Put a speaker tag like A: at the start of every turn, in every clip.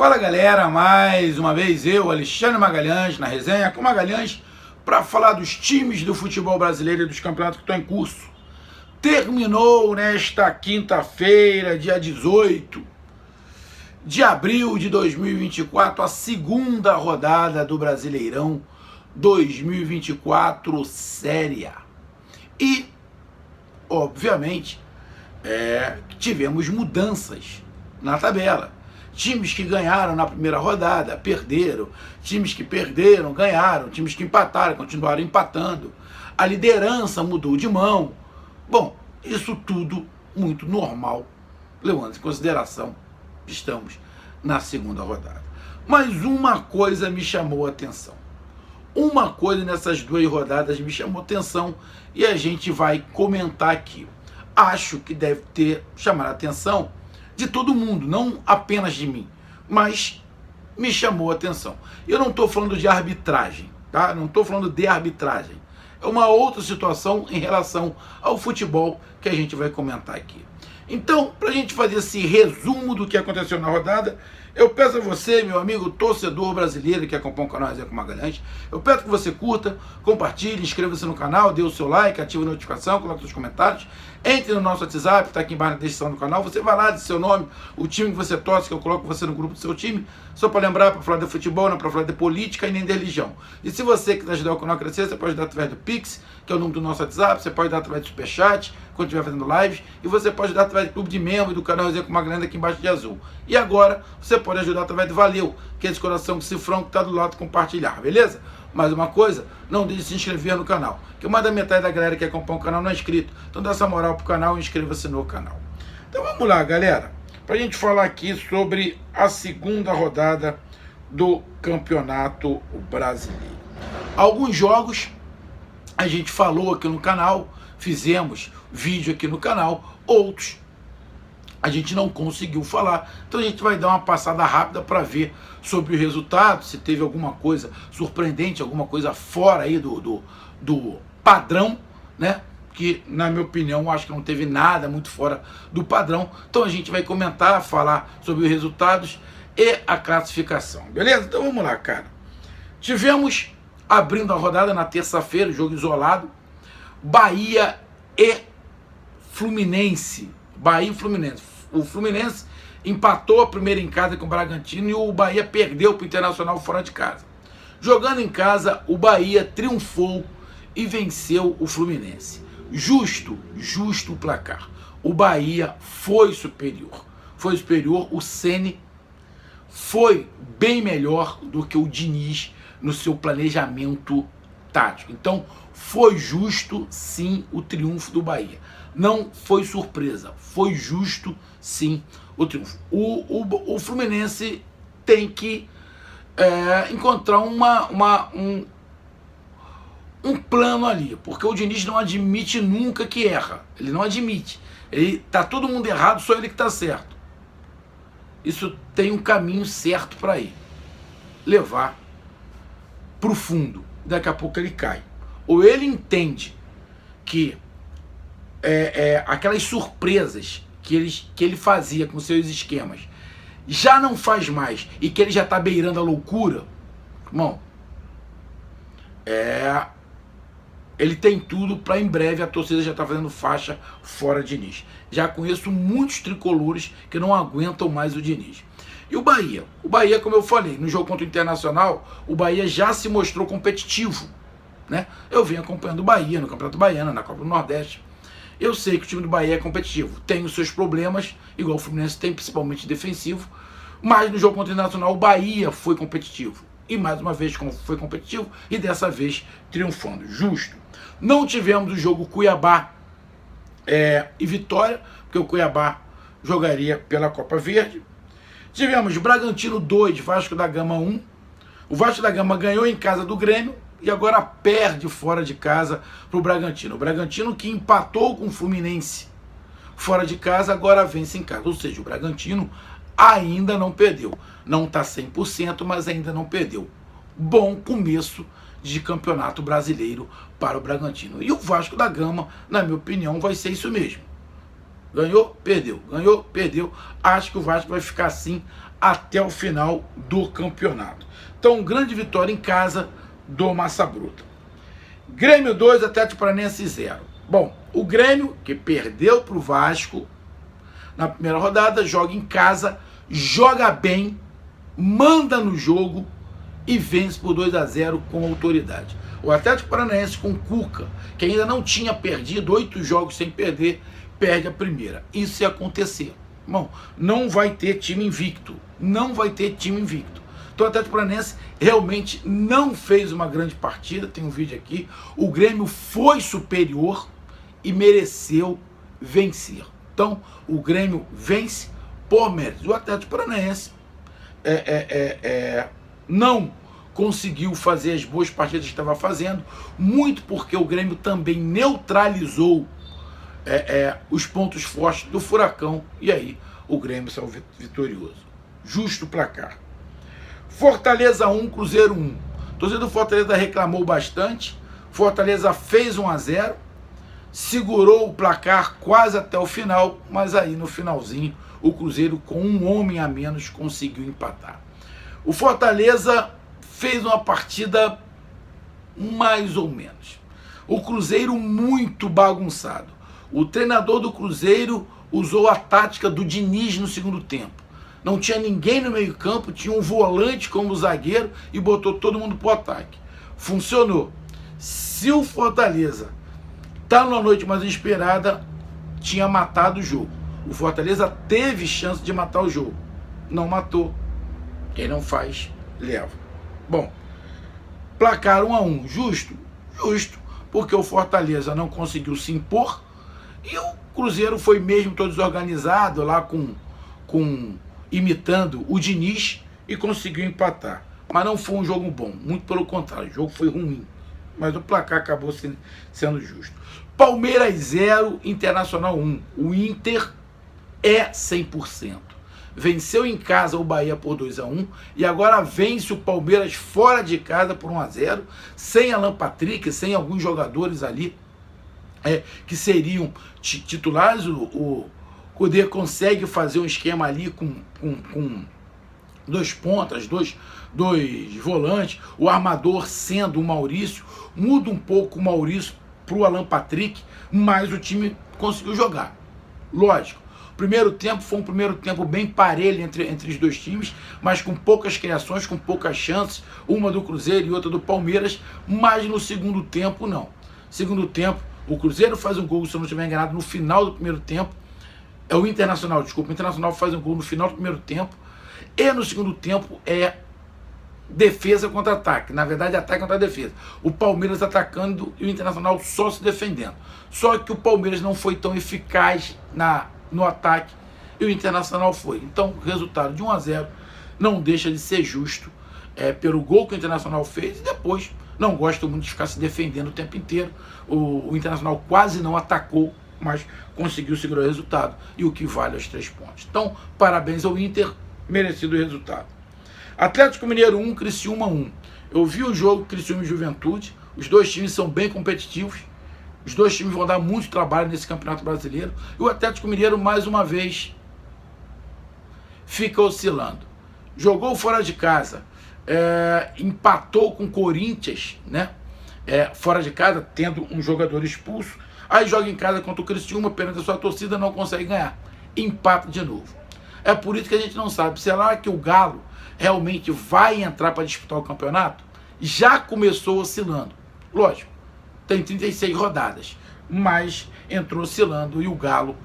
A: Fala galera, mais uma vez eu, Alexandre Magalhães, na resenha com Magalhães, para falar dos times do futebol brasileiro e dos campeonatos que estão em curso. Terminou nesta quinta-feira, dia 18 de abril de 2024, a segunda rodada do Brasileirão 2024 Série A. E, obviamente, tivemos mudanças na tabela. Times que ganharam na primeira rodada perderam, times que perderam ganharam, times que empataram continuaram empatando, a liderança mudou de mão. Bom, isso tudo muito normal, levando em consideração que estamos na segunda rodada. Mas uma coisa me chamou a atenção. Uma coisa nessas duas rodadas me chamou a atenção e a gente vai comentar aqui. Acho que deve ter chamado a atenção de todo mundo, não apenas de mim, mas me chamou a atenção. Eu não estou falando de arbitragem, tá? Não estou falando de arbitragem. É uma outra situação em relação ao futebol que a gente vai comentar aqui. Então, para a gente fazer esse resumo do que aconteceu na rodada, eu peço a você, meu amigo torcedor brasileiro que acompanha o canal Resenha com Magalhães, eu peço que você curta, compartilhe, inscreva-se no canal, dê o seu like, ative a notificação, coloque seus comentários, entre no nosso WhatsApp, está aqui embaixo na descrição do canal, você vai lá, diz seu nome, o time que você torce, que eu coloco você no grupo do seu time, só para lembrar, para falar de futebol, não para falar de política e nem de religião. E se você quiser ajudar o canal a crescer, você pode dar através do Pix, que é o número do nosso WhatsApp, você pode dar através do Superchat, quando estiver fazendo lives, e você pode dar através do clube de membro do canal Resenha com Magalhães aqui embaixo de azul. E agora, você pode ajudar através do Valeu, que é esse coração com cifrão que está do lado compartilhar, beleza? Mais uma coisa, não deixe de se inscrever no canal, que mais da metade da galera que acompanha o canal não é inscrito. Então dá essa moral pro canal e inscreva-se no canal. Então vamos lá, galera, pra gente falar aqui sobre a segunda rodada do Campeonato Brasileiro. Alguns jogos a gente falou aqui no canal, fizemos vídeo aqui no canal, outros a gente não conseguiu falar, então a gente vai dar uma passada rápida para ver sobre o resultado, se teve alguma coisa surpreendente, alguma coisa fora aí do padrão, né? Que na minha opinião acho que não teve nada muito fora do padrão. Então a gente vai comentar, falar sobre os resultados e a classificação, beleza? Então vamos lá, cara. Tivemos, abrindo a rodada na terça-feira, jogo isolado, Bahia e Fluminense. Bahia e Fluminense. O Fluminense empatou a primeira em casa com o Bragantino e o Bahia perdeu para o Internacional fora de casa. Jogando em casa, o Bahia triunfou e venceu o Fluminense. Justo o placar. O Bahia foi superior. Foi superior, o Ceni foi bem melhor do que o Diniz no seu planejamento tático. Então, foi justo, sim, o triunfo do Bahia. Não foi surpresa, foi justo, sim, o triunfo. O Fluminense tem que encontrar um plano ali, porque o Diniz não admite nunca que erra. Ele não admite. Tá todo mundo errado, só ele que tá certo. Isso tem um caminho certo para ir. Levar pro fundo. Daqui a pouco ele cai. Ou ele entende que aquelas surpresas que ele fazia com seus esquemas já não faz mais e que ele já está beirando a loucura, irmão, ele tem tudo para em breve a torcida já tá fazendo faixa fora de Diniz. Já conheço muitos tricolores que não aguentam mais o Diniz. E o Bahia, como eu falei, no jogo contra o Internacional, o Bahia já se mostrou competitivo, né? Eu venho acompanhando o Bahia no Campeonato Baiano, na Copa do Nordeste. Eu sei que o time do Bahia é competitivo, tem os seus problemas, igual o Fluminense tem, principalmente defensivo, mas no jogo contra o Internacional o Bahia foi competitivo. E mais uma vez foi competitivo e dessa vez triunfando. Justo. Não tivemos o jogo Cuiabá e Vitória, porque o Cuiabá jogaria pela Copa Verde. Tivemos Bragantino 2, Vasco da Gama 1. O Vasco da Gama ganhou em casa do Grêmio e agora perde fora de casa para o Bragantino. O Bragantino que empatou com o Fluminense fora de casa, agora vence em casa. Ou seja, o Bragantino ainda não perdeu. Não está 100%, mas ainda não perdeu. Bom começo de campeonato brasileiro para o Bragantino. E o Vasco da Gama, na minha opinião, vai ser isso mesmo. Ganhou, perdeu. Ganhou, perdeu. Acho que o Vasco vai ficar assim até o final do campeonato. Então, grande vitória em casa do Massa Bruta. Grêmio 2, Atlético Paranaense 0. Bom, o Grêmio, que perdeu para o Vasco na primeira rodada, joga em casa, joga bem, manda no jogo e vence por 2-0 com autoridade. O Atlético Paranaense com Cuca, que ainda não tinha perdido 8 jogos sem perder, perde a primeira. Isso ia acontecer. Bom, não vai ter time invicto. Não vai ter time invicto. Então o Atlético Paranaense realmente não fez uma grande partida. Tem um vídeo aqui. O Grêmio foi superior e mereceu vencer. Então o Grêmio vence por mérito. O Atlético Paranaense não conseguiu fazer as boas partidas que estava fazendo, muito porque o Grêmio também neutralizou os pontos fortes do Furacão, e aí o Grêmio saiu vitorioso. Justo placar. Fortaleza 1, Cruzeiro 1. A torcida do Fortaleza reclamou bastante. Fortaleza fez 1-0, segurou o placar quase até o final, mas aí no finalzinho o Cruzeiro, com um homem a menos, conseguiu empatar. O Fortaleza fez uma partida mais ou menos. O Cruzeiro muito bagunçado. O treinador do Cruzeiro usou a tática do Diniz no segundo tempo. Não tinha ninguém no meio campo, tinha um volante como zagueiro e botou todo mundo pro ataque. Funcionou. Se o Fortaleza tá numa noite mais inesperada, tinha matado o jogo. O Fortaleza teve chance de matar o jogo. Não matou. Quem não faz, leva. Bom, placar 1-1. Justo? Justo. Porque o Fortaleza não conseguiu se impor e o Cruzeiro foi mesmo todo desorganizado lá imitando o Diniz e conseguiu empatar. Mas não foi um jogo bom. Muito pelo contrário. O jogo foi ruim. Mas o placar acabou sendo justo. Palmeiras 0, Internacional 1. O Inter é 100%. Venceu em casa o Bahia por 2-1 e agora vence o Palmeiras fora de casa por 1-0, sem Alan Patrick, sem alguns jogadores ali que seriam titulares. O Cudê consegue fazer um esquema ali com dois pontas, dois volantes, o armador sendo o Maurício, muda um pouco o Maurício para o Alan Patrick, mas o time conseguiu jogar. Lógico. Primeiro tempo foi um primeiro tempo bem parelho entre os dois times, mas com poucas criações, com poucas chances, uma do Cruzeiro e outra do Palmeiras, mas no segundo tempo não. Segundo tempo, o Cruzeiro faz um gol, se eu não estiver enganado, no final do primeiro tempo, o Internacional faz um gol no final do primeiro tempo, e no segundo tempo é defesa contra ataque, na verdade ataque contra defesa. O Palmeiras atacando e o Internacional só se defendendo. Só que o Palmeiras não foi tão eficaz no ataque e o Internacional foi. Então, o resultado de 1-0 não deixa de ser justo pelo gol que o Internacional fez e depois não gosto muito de ficar se defendendo o tempo inteiro. O Internacional quase não atacou, mas conseguiu segurar o resultado e o que vale os 3 pontos. Então, parabéns ao Inter, merecido o resultado. Atlético Mineiro 1, Criciúma 1. Eu vi o jogo Criciúma e Juventude, os dois times são bem competitivos. Os dois times vão dar muito trabalho nesse Campeonato Brasileiro. E o Atlético Mineiro, mais uma vez, fica oscilando. Jogou fora de casa, empatou com o Corinthians, né? Fora de casa, tendo um jogador expulso. Aí joga em casa contra o Criciúma, perante a sua torcida, não consegue ganhar. Empata de novo. É por isso que a gente não sabe. Será que o Galo realmente vai entrar para disputar o campeonato? Já começou oscilando. Lógico. Tem 36 rodadas, mas entrou oscilando e o Galo,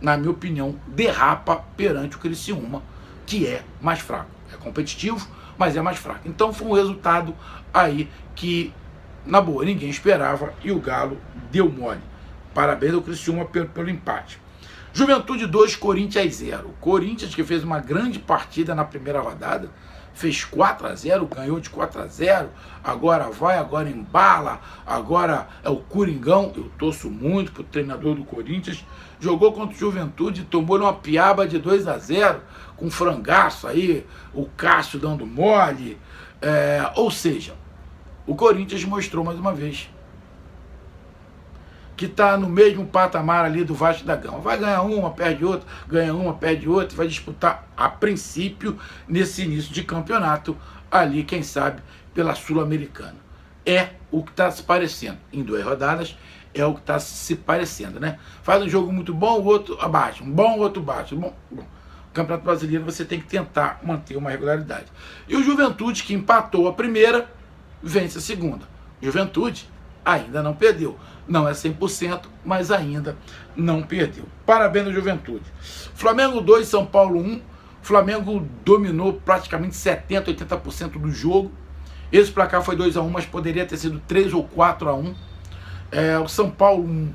A: na minha opinião, derrapa perante o Criciúma, que é mais fraco. É competitivo, mas é mais fraco. Então foi um resultado aí que, na boa, ninguém esperava e o Galo deu mole. Parabéns ao Criciúma pelo empate. Juventude 2, Corinthians 0. Corinthians, que fez uma grande partida na primeira rodada, fez 4-0, ganhou de 4-0, agora vai, agora embala, agora é o Coringão. Eu torço muito pro treinador do Corinthians. Jogou contra o Juventude, tomou uma piaba de 2-0, com frangaço aí, o Cássio dando mole. Ou seja, o Corinthians mostrou mais uma vez que está no mesmo patamar ali do Vasco da Gama. Vai ganhar uma, perde outra, ganha uma, perde outra, vai disputar, a princípio, nesse início de campeonato, ali, quem sabe, pela Sul-Americana. É o que está se parecendo. Em 2 rodadas, é o que está se parecendo, né? Faz um jogo muito bom, o outro abaixo. Um bom, o outro baixo. Bom. Campeonato Brasileiro você tem que tentar manter uma regularidade. E o Juventude, que empatou a primeira, vence a segunda. Juventude ainda não perdeu. Não é 100%, mas ainda não perdeu. Parabéns ao Juventude. Flamengo 2, São Paulo 1. Flamengo dominou praticamente 70%, 80% do jogo. Esse placar foi 2-1, mas poderia ter sido 3 ou 4-1. O São Paulo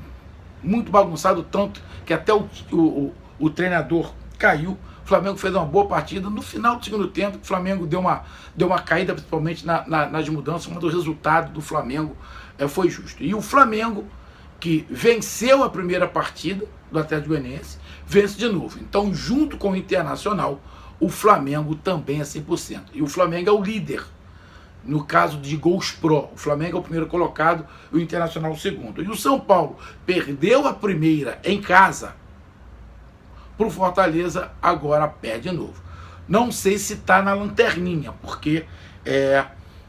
A: muito bagunçado, tanto que até o treinador caiu. O Flamengo fez uma boa partida. No final do segundo tempo, o Flamengo deu uma caída, principalmente nas mudanças, mas o resultado do Flamengo foi justo. E o Flamengo, que venceu a primeira partida do Atlético Goianiense, vence de novo. Então, junto com o Internacional, o Flamengo também é 100%. E o Flamengo é o líder. No caso de gols pró, o Flamengo é o primeiro colocado, o Internacional o segundo. E o São Paulo perdeu a primeira em casa para o Fortaleza, agora perde de novo. Não sei se está na lanterninha, porque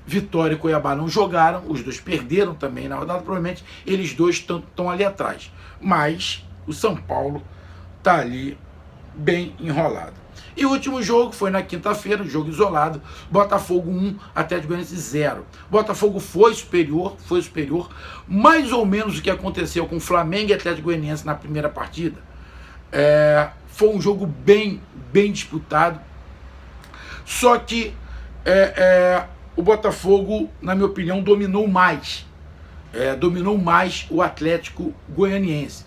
A: Vitória e Cuiabá não jogaram, os dois perderam também na rodada, provavelmente eles dois estão ali atrás. Mas o São Paulo está ali bem enrolado. E o último jogo foi na quinta-feira, um jogo isolado, Botafogo 1, Atlético Goianiense 0. Botafogo foi superior, mais ou menos o que aconteceu com Flamengo e Atlético Goianiense na primeira partida. Foi um jogo bem disputado, só que o Botafogo, na minha opinião, dominou mais o Atlético Goianiense,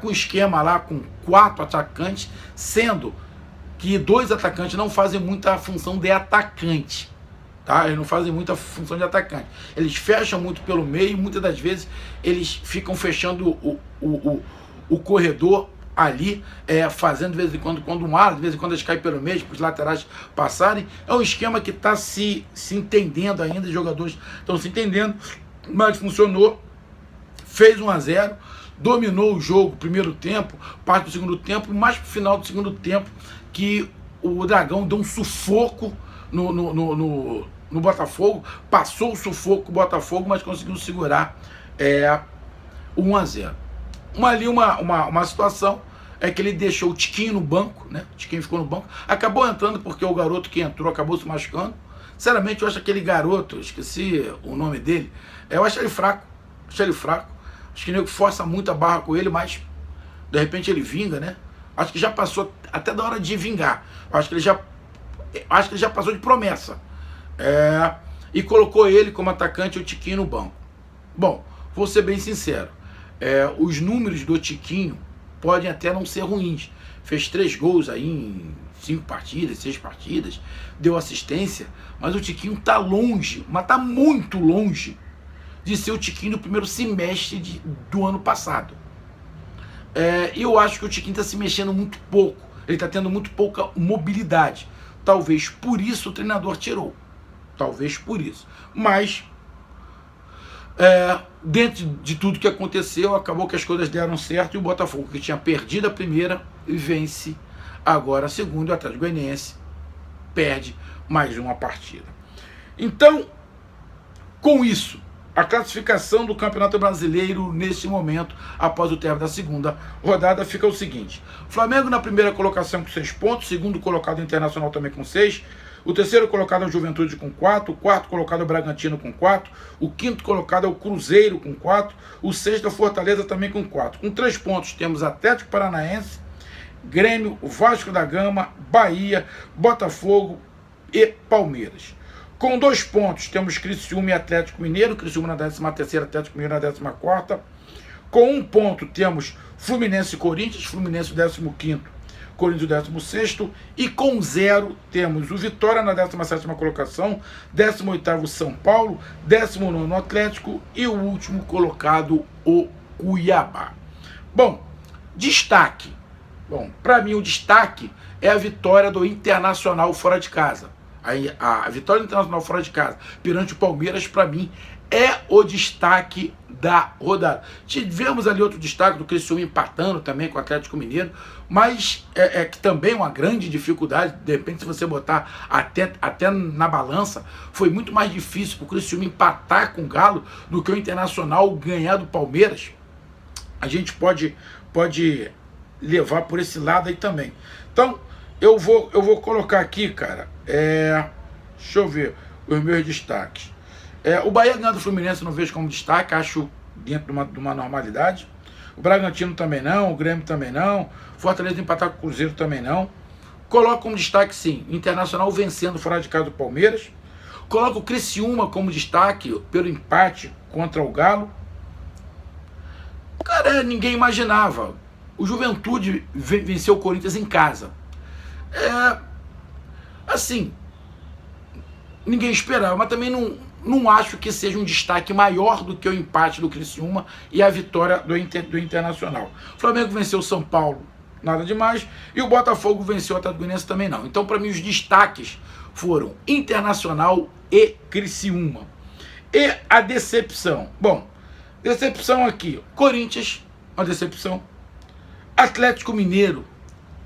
A: com esquema lá com 4 atacantes, sendo que 2 atacantes não fazem muita função de atacante, tá? Eles não fazem muita função de atacante. Eles fecham muito pelo meio, muitas das vezes eles ficam fechando o corredor ali, fazendo de vez em quando um ala, de vez em quando eles caem pelo meio, para os laterais passarem. É um esquema que está se entendendo ainda, os jogadores estão se entendendo, mas funcionou, fez 1-0, dominou o jogo, primeiro tempo, parte do segundo tempo, mais para o final do segundo tempo, que o Dragão deu um sufoco no Botafogo, passou o sufoco com o Botafogo, mas conseguiu segurar o 1-0. Uma situação é que ele deixou o Tiquinho no banco, né? O Tiquinho ficou no banco, acabou entrando porque o garoto que entrou acabou se machucando. Sinceramente, eu acho aquele garoto, eu esqueci o nome dele, eu acho ele fraco, acho que o nego força muito a barra com ele, mas de repente ele vinga, né? Acho que já passou até da hora de vingar. Acho que ele já passou de promessa. E colocou ele como atacante, o Tiquinho, no banco. Bom, vou ser bem sincero. Os números do Tiquinho podem até não ser ruins. Fez 3 gols aí em 5 partidas, 6 partidas. Deu assistência. Mas o Tiquinho tá longe, mas tá muito longe de ser o Tiquinho do primeiro semestre do ano passado. Eu acho que o Tiquinho está se mexendo muito pouco. Ele está tendo muito pouca mobilidade. Talvez por isso o treinador tirou. Talvez por isso. Mas, dentro de tudo que aconteceu, acabou que as coisas deram certo. E o Botafogo, que tinha perdido a primeira, vence agora a segunda. O Atlético Goianiense perde mais uma partida. Então, com isso, a classificação do Campeonato Brasileiro nesse momento, após o término da segunda rodada, fica o seguinte: Flamengo na primeira colocação com 6 pontos, segundo colocado o Internacional também com 6, o terceiro colocado é o Juventude com 4, o quarto colocado é o Bragantino com 4, o quinto colocado é o Cruzeiro com 4, o sexto é o Fortaleza também com 4. Com 3 pontos temos Atlético Paranaense, Grêmio, Vasco da Gama, Bahia, Botafogo e Palmeiras. Com 2 pontos temos Criciúma e Atlético Mineiro, Criciúma na 13ª, Atlético Mineiro na 14ª. Com 1 ponto temos Fluminense e Corinthians, Fluminense o 15º, Corinthians o 16º. E com 0 temos o Vitória na 17ª colocação, 18º São Paulo, 19º Atlético e o último colocado o Cuiabá. Bom, destaque. Para mim o destaque é a vitória do Internacional fora de casa. A vitória do Internacional fora de casa perante o Palmeiras, para mim, é o destaque da rodada. Tivemos ali outro destaque do Criciúma empatando também com o Atlético Mineiro, mas que também é uma grande dificuldade. De repente, se você botar até na balança, foi muito mais difícil para o Criciúma empatar com o Galo do que o Internacional ganhar do Palmeiras. A gente pode levar por esse lado aí também. Então, eu vou colocar aqui, cara, deixa eu ver os meus destaques. O Bahia ganhando do Fluminense não vejo como destaque, acho dentro de uma normalidade. O Bragantino também não, o Grêmio também não, Fortaleza empatar com o Cruzeiro também não. Coloco como destaque, sim, Internacional vencendo fora de casa do Palmeiras. Coloco o Criciúma como destaque pelo empate contra o Galo. Cara, ninguém imaginava. O Juventude venceu o Corinthians em casa. Assim, ninguém esperava, mas também não acho que seja um destaque maior do que o empate do Criciúma e a vitória do Internacional. O Flamengo venceu o São Paulo, nada demais, e o Botafogo venceu o Atlético Mineiro também não. Então, para mim, os destaques foram Internacional e Criciúma. E a decepção? Bom, decepção aqui, Corinthians, uma decepção. Atlético Mineiro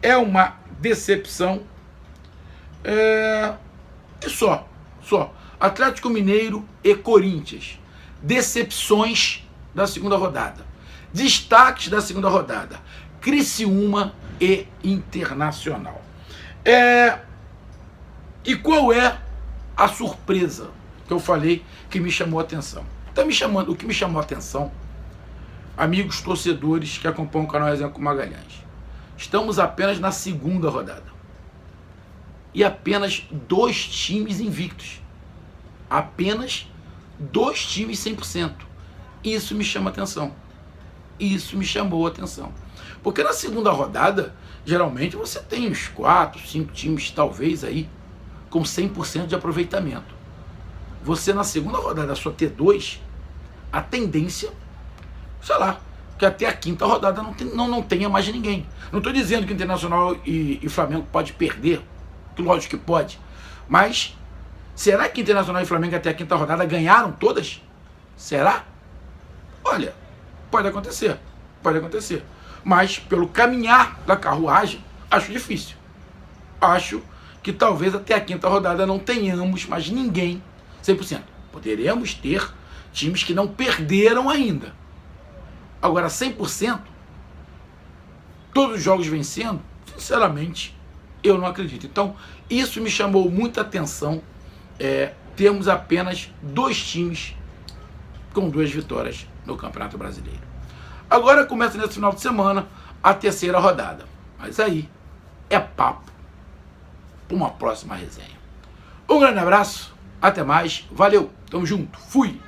A: é uma decepção. E só. Atlético Mineiro e Corinthians. Decepções da segunda rodada. Destaques da segunda rodada. Criciúma e Internacional. E qual é a surpresa que eu falei que me chamou a atenção? O que me chamou a atenção, amigos torcedores que acompanham o canal Resenha com Magalhães, estamos apenas na segunda rodada. E apenas 2 times invictos. Apenas 2 times 100%. Isso me chama atenção. Isso me chamou a atenção. Porque na segunda rodada, geralmente você tem uns 4, 5 times, talvez aí, com 100% de aproveitamento. Você na segunda rodada só ter 2, a tendência, sei lá, que até a quinta rodada não tenha mais ninguém. Não estou dizendo que Internacional e Flamengo pode perder, que lógico que pode, mas será que Internacional e Flamengo até a quinta rodada ganharam todas? Será? Olha, pode acontecer, mas pelo caminhar da carruagem, acho difícil. Acho que talvez até a quinta rodada não tenhamos mais ninguém 100%. Poderemos ter times que não perderam ainda. Agora, 100%, todos os jogos vencendo, sinceramente, eu não acredito. Então, isso me chamou muita atenção, termos apenas 2 times com 2 vitórias no Campeonato Brasileiro. Agora começa nesse final de semana a terceira rodada. Mas aí é papo para uma próxima resenha. Um grande abraço, até mais, valeu, tamo junto, fui!